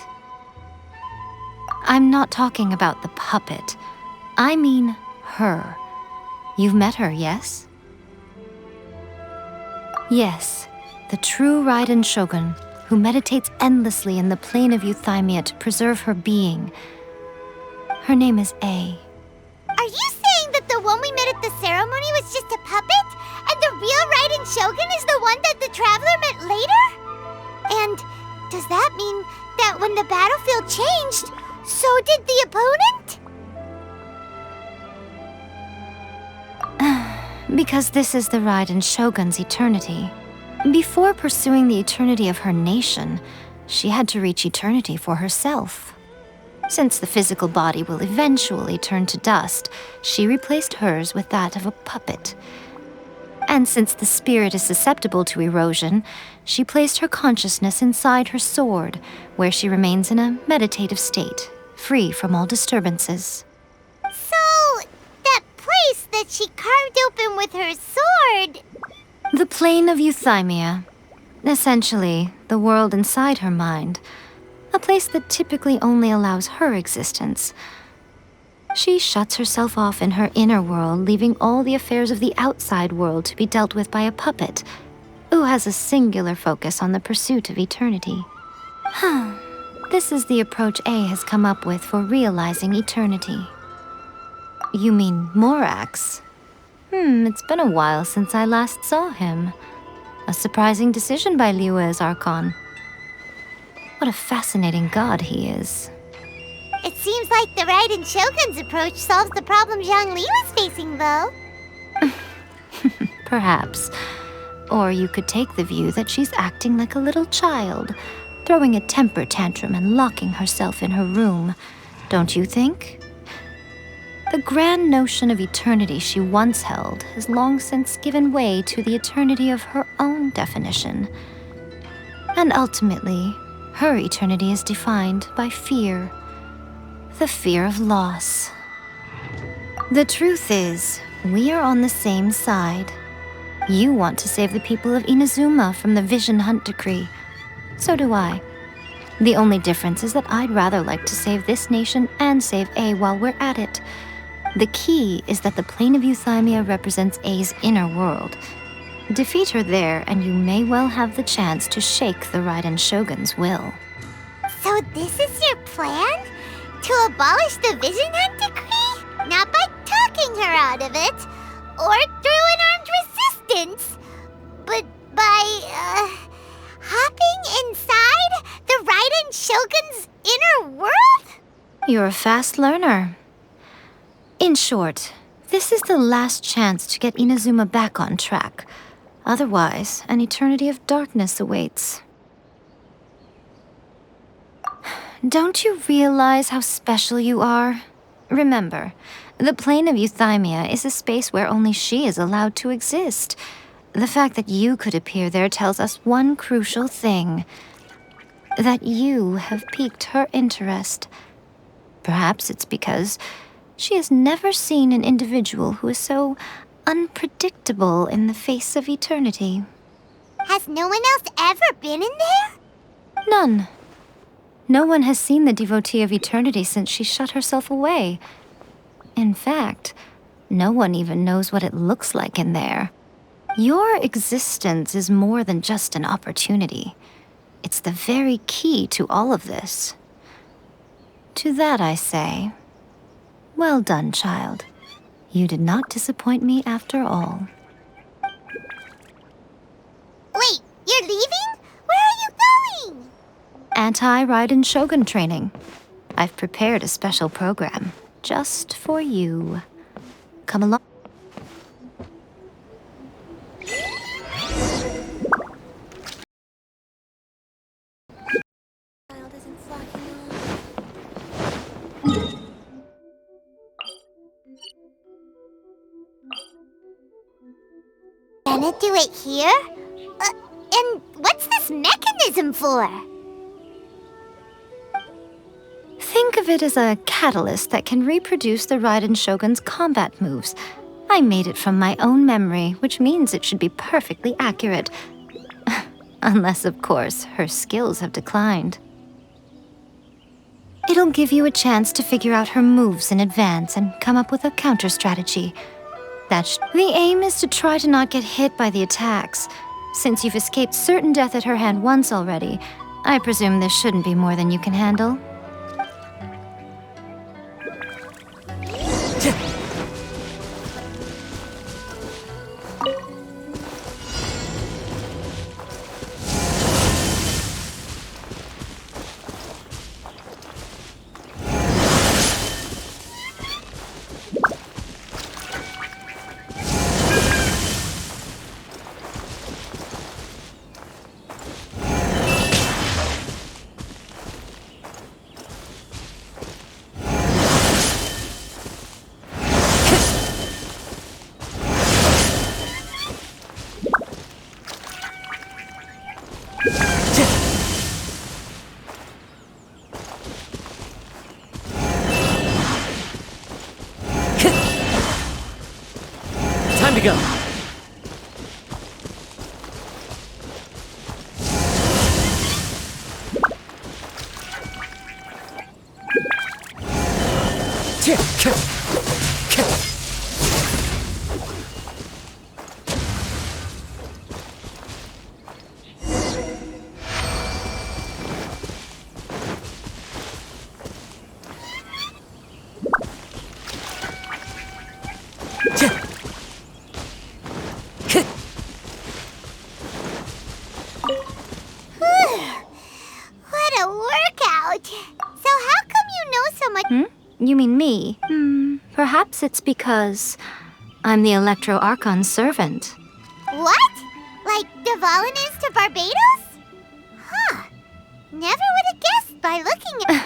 I'm not talking about the puppet. I mean her. You've met her, yes? Yes, the true Raiden Shogun, who meditates endlessly in the plane of Euthymia to preserve her being. Her name is A. Are you saying that the one we met at the ceremony was just a puppet? And the real Raiden Shogun is the one that the Traveler met later? And does that mean that when the battlefield changed, so did the opponent? Because this is the Raiden Shogun's eternity. Before pursuing the eternity of her nation, she had to reach eternity for herself. Since the physical body will eventually turn to dust, she replaced hers with that of a puppet. And since the spirit is susceptible to erosion, she placed her consciousness inside her sword, where she remains in a meditative state, free from all disturbances. So, that place that she carved open with her sword... The plane of Euthymia. Essentially, the world inside her mind. A place that typically only allows her existence. She shuts herself off in her inner world, leaving all the affairs of the outside world to be dealt with by a puppet, who has a singular focus on the pursuit of eternity. This is the approach A has come up with for realizing eternity. You mean Morax? It's been a while since I last saw him. A surprising decision by Liyue's Archon. What a fascinating god he is. It seems like the Raiden Shogun's approach solves the problem Zhongli was facing, though. Perhaps. Or you could take the view that she's acting like a little child, throwing a temper tantrum and locking herself in her room. Don't you think? The grand notion of eternity she once held has long since given way to the eternity of her own definition. And ultimately, her eternity is defined by fear. The fear of loss. The truth is, we are on the same side. You want to save the people of Inazuma from the Vision Hunt Decree. So do I. The only difference is that I'd rather like to save this nation and save A while we're at it. The key is that the plane of Euthymia represents A's inner world. Defeat her there, and you may well have the chance to shake the Raiden Shogun's will. So this is your plan? To abolish the Vision Hunt Decree? Not by talking her out of it, or through an armed resistance, but by, hopping inside the Raiden Shogun's inner world? You're a fast learner. In short, this is the last chance to get Inazuma back on track. Otherwise, an eternity of darkness awaits. Don't you realize how special you are? Remember, the plane of Euthymia is a space where only she is allowed to exist. The fact that you could appear there tells us one crucial thing. That you have piqued her interest. Perhaps it's because she has never seen an individual who is so unpredictable in the face of eternity. Has no one else ever been in there? None. No one has seen the devotee of eternity since she shut herself away. In fact, no one even knows what it looks like in there. Your existence is more than just an opportunity. It's the very key to all of this. To that I say, well done, child. You did not disappoint me after all. Wait, you're leaving? Where are you going? Anti-Raiden Shogun training. I've prepared a special program just for you. Come along. Gonna do it here? And what's this mechanism for? Think of it as a catalyst that can reproduce the Raiden Shogun's combat moves. I made it from my own memory, which means it should be perfectly accurate. Unless, of course, her skills have declined. It'll give you a chance to figure out her moves in advance and come up with a counter strategy. The aim is to try to not get hit by the attacks. Since you've escaped certain death at her hand once already, I presume this shouldn't be more than you can handle. Time to go. What a workout! So how come you know so much? You mean me? Perhaps it's because I'm the Electro Archon's servant. What? Like Dvalin is to Barbados? Huh. Never would have guessed by looking at...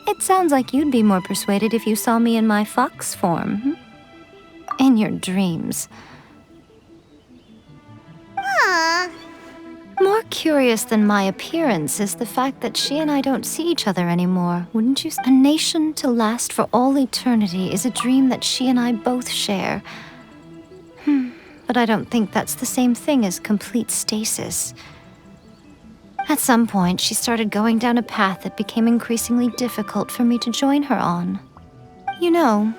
It sounds like you'd be more persuaded if you saw me in my fox form. In your dreams. Huh. More curious than my appearance is the fact that she and I don't see each other anymore, wouldn't you say? A nation to last for all eternity is a dream that she and I both share. But I don't think that's the same thing as complete stasis. At some point, she started going down a path that became increasingly difficult for me to join her on. You know,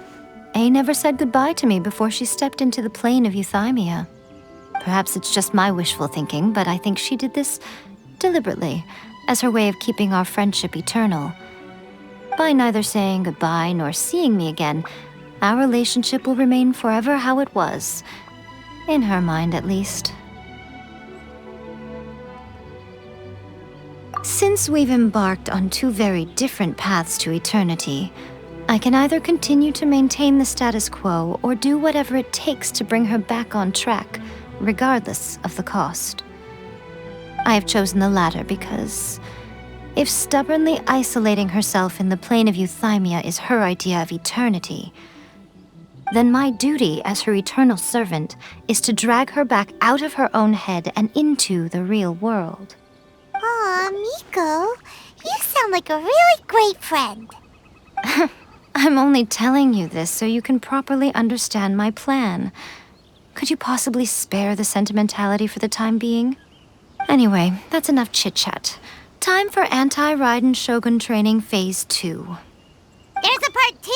A never said goodbye to me before she stepped into the plane of Euthymia. Perhaps it's just my wishful thinking, but I think she did this deliberately, as her way of keeping our friendship eternal. By neither saying goodbye nor seeing me again, our relationship will remain forever how it was. In her mind, at least. Since we've embarked on two very different paths to eternity, I can either continue to maintain the status quo or do whatever it takes to bring her back on track, regardless of the cost. I have chosen the latter because if stubbornly isolating herself in the plane of Euthymia is her idea of eternity, then my duty as her eternal servant is to drag her back out of her own head and into the real world. Aw, Miko, you sound like a really great friend. I'm only telling you this so you can properly understand my plan. Could you possibly spare the sentimentality for the time being? Anyway, that's enough chit-chat. Time for Anti-Raiden Shogun Training Phase 2. There's a part 2?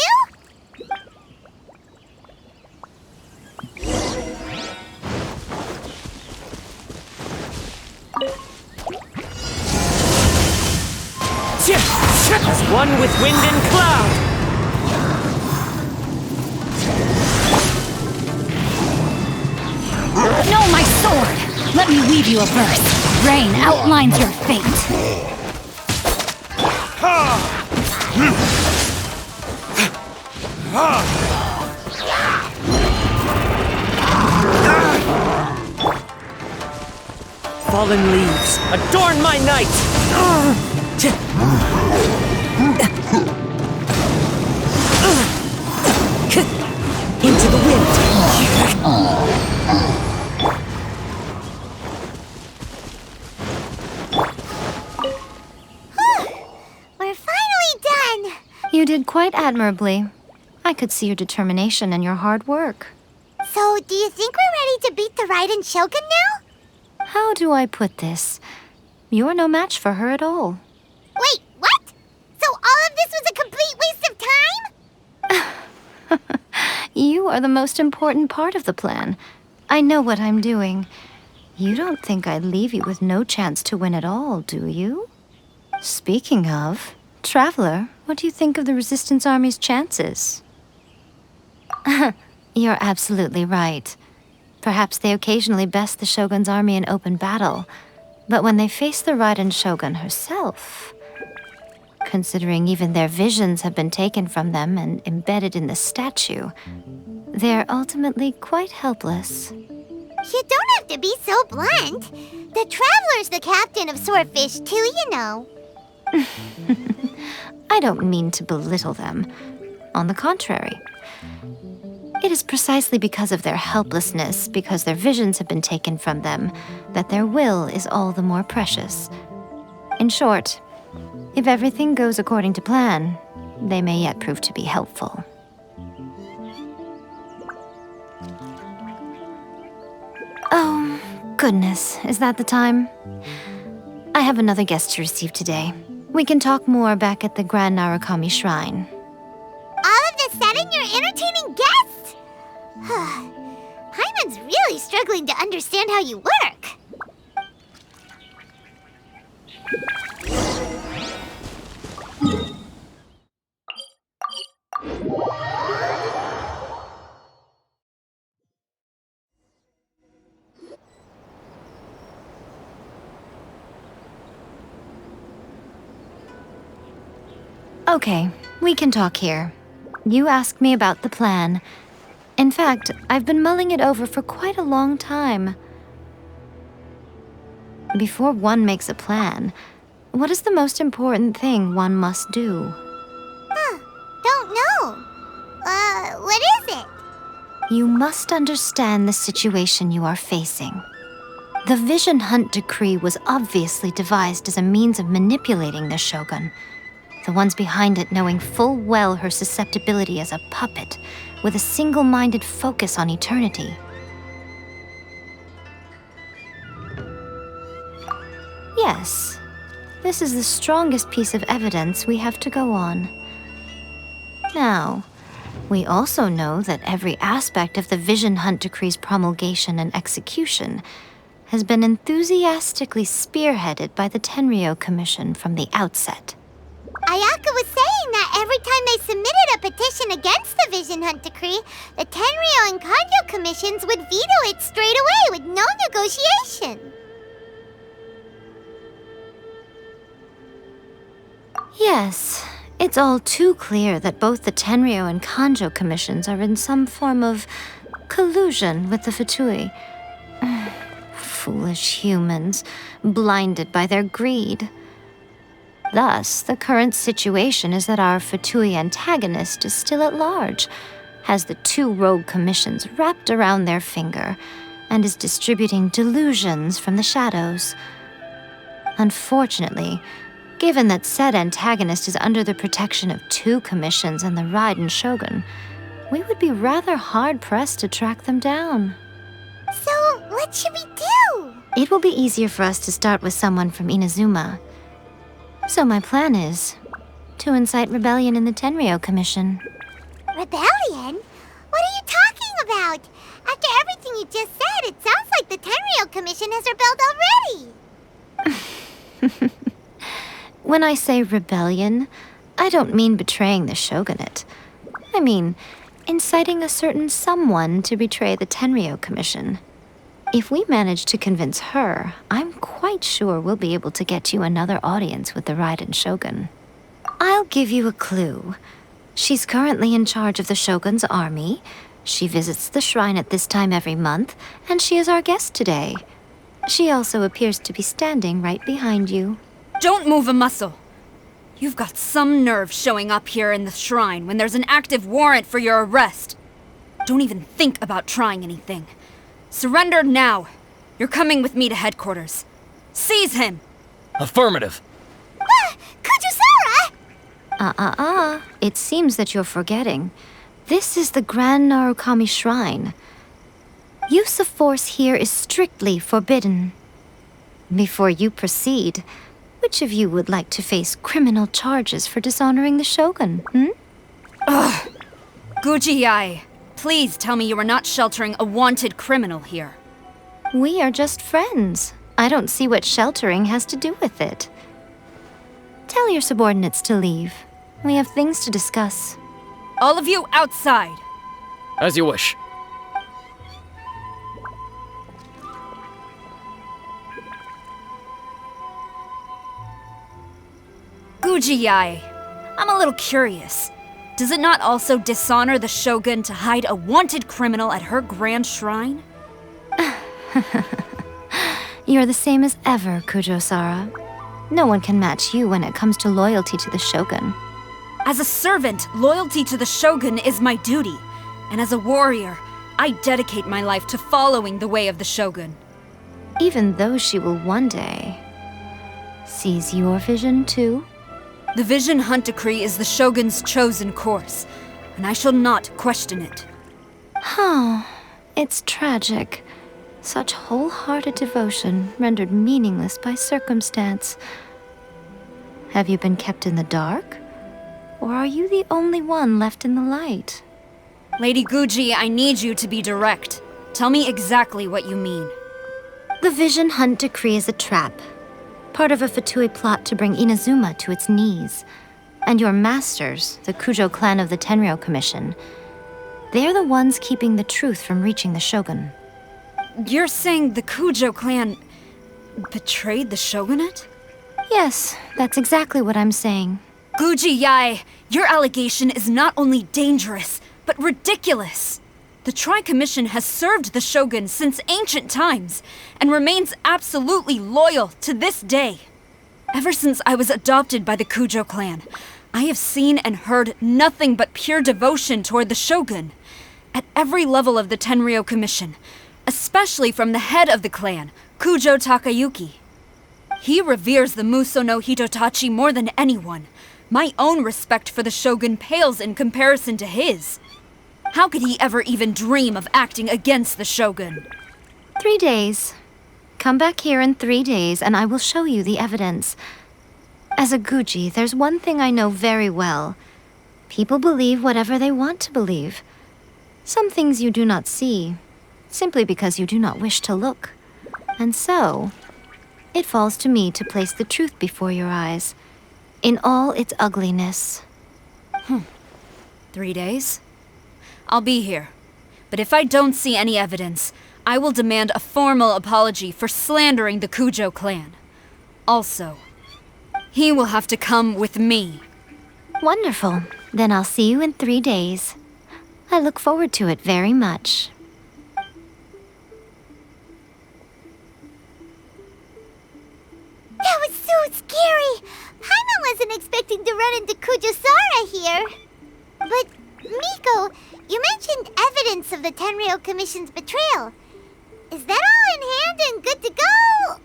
As one with wind and cloud! No, my sword! Let me weave you a verse. Rain outlines your fate. Fallen leaves, adorn my night! Into the wind! We're finally done! You did quite admirably. I could see your determination and your hard work. So, do you think we're ready to beat the Raiden Shogun now? How do I put this? You're no match for her at all. Wait, what? So all of this was a complete waste of time? You are the most important part of the plan. I know what I'm doing. You don't think I'd leave you with no chance to win at all, do you? Speaking of, Traveler, what do you think of the Resistance Army's chances? You're absolutely right. Perhaps they occasionally best the Shogun's army in open battle, but when they face the Raiden Shogun herself, considering even their visions have been taken from them and embedded in the statue, they're ultimately quite helpless. You don't have to be so blunt. The Traveler's the captain of Swordfish too, you know. I don't mean to belittle them. On the contrary. It is precisely because of their helplessness, because their visions have been taken from them, that their will is all the more precious. In short, if everything goes according to plan, they may yet prove to be helpful. Oh, goodness, is that the time? I have another guest to receive today. We can talk more back at the Grand Narukami Shrine. All of a sudden, you're entertaining guests? Paimon's really struggling to understand how you work. Okay, we can talk here. You asked me about the plan. In fact, I've been mulling it over for quite a long time. Before one makes a plan, what is the most important thing one must do? Don't know. What is it? You must understand the situation you are facing. The Vision Hunt Decree was obviously devised as a means of manipulating the Shogun. The ones behind it knowing full well her susceptibility as a puppet, with a single-minded focus on eternity. Yes, this is the strongest piece of evidence we have to go on. Now, we also know that every aspect of the Vision Hunt Decree's promulgation and execution has been enthusiastically spearheaded by the Tenryou Commission from the outset. Ayaka was saying that every time they submitted a petition against the Vision Hunt Decree, the Tenryou and Kanjo commissions would veto it straight away with no negotiation. Yes, it's all too clear that both the Tenryou and Kanjo commissions are in some form of collusion with the fatui. Foolish humans, blinded by their greed. Thus, the current situation is that our fatui antagonist is still at large, has the two rogue commissions wrapped around their finger, and is distributing delusions from the shadows. Unfortunately, given that said antagonist is under the protection of two commissions and the Raiden Shogun, we would be rather hard-pressed to track them down. So, what should we do? It will be easier for us to start with someone from Inazuma. So my plan is to incite rebellion in the Tenryou Commission. Rebellion? What are you talking about? After everything you just said, it sounds like the Tenryou Commission has rebelled already. When I say rebellion, I don't mean betraying the shogunate. I mean inciting a certain someone to betray the Tenryou Commission. If we manage to convince her, I'm quite sure we'll be able to get you another audience with the Raiden Shogun. I'll give you a clue. She's currently in charge of the Shogun's army. She visits the shrine at this time every month, and she is our guest today. She also appears to be standing right behind you. Don't move a muscle. You've got some nerve showing up here in the shrine when there's an active warrant for your arrest. Don't even think about trying anything. Surrender now. You're coming with me to headquarters. Seize him! Affirmative. Kujusara! It seems that you're forgetting. This is the Grand Narukami Shrine. Use of force here is strictly forbidden. Before you proceed, which of you would like to face criminal charges for dishonoring the Shogun, Ugh! Guji-ai, please tell me you are not sheltering a wanted criminal here. We are just friends. I don't see what sheltering has to do with it. Tell your subordinates to leave. We have things to discuss. All of you outside! As you wish. Gujiyai, I'm a little curious. Does it not also dishonor the Shogun to hide a wanted criminal at her grand shrine? You're the same as ever, Kujo-Sara. No one can match you when it comes to loyalty to the Shogun. As a servant, loyalty to the Shogun is my duty. And as a warrior, I dedicate my life to following the way of the Shogun. Even though she will one day seize your vision too? The Vision Hunt Decree is the Shogun's chosen course, and I shall not question it. It's tragic. Such wholehearted devotion rendered meaningless by circumstance. Have you been kept in the dark? Or are you the only one left in the light? Lady Guji, I need you to be direct. Tell me exactly what you mean. The Vision Hunt Decree is a trap. Part of a fatui plot to bring Inazuma to its knees. And your masters, the Kujo clan of the Tenryou Commission, they're the ones keeping the truth from reaching the Shogun. You're saying the Kujo clan betrayed the shogunate? Yes, that's exactly what I'm saying. Guji Yai, your allegation is not only dangerous, but ridiculous. The Tri-Commission has served the Shogun since ancient times, and remains absolutely loyal to this day. Ever since I was adopted by the Kujo clan, I have seen and heard nothing but pure devotion toward the Shogun. At every level of the Tenryou Commission, especially from the head of the clan, Kujo Takayuki. He reveres the Muso no Hitotachi more than anyone. My own respect for the Shogun pales in comparison to his. How could he ever even dream of acting against the Shogun? 3 days. Come back here in 3 days and I will show you the evidence. As a Guji, there's one thing I know very well. People believe whatever they want to believe. Some things you do not see, simply because you do not wish to look. And so, it falls to me to place the truth before your eyes, in all its ugliness. 3 days? I'll be here. But if I don't see any evidence, I will demand a formal apology for slandering the Kujo clan. Also, he will have to come with me. Wonderful. Then I'll see you in 3 days. I look forward to it very much. That was so scary! Paimon wasn't expecting to run into Kujo-Sara here. But, Miko, you mentioned evidence of the Tenryou Commission's betrayal. Is that all in hand and good to go,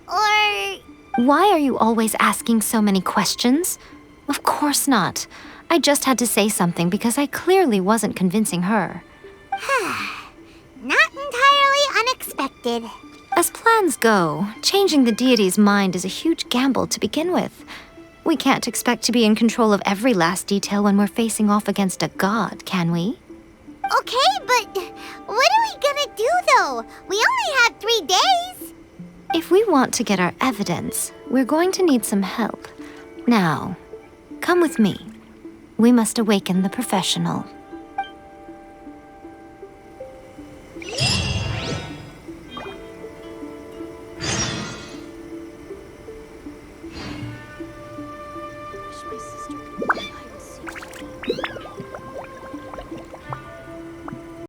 or...? Why are you always asking so many questions? Of course not. I just had to say something because I clearly wasn't convincing her. Not entirely unexpected. As plans go, changing the deity's mind is a huge gamble to begin with. We can't expect to be in control of every last detail when we're facing off against a god, can we? Okay, but what are we gonna do, though? We only have 3 days. If we want to get our evidence, we're going to need some help. Now, come with me. We must awaken the professional.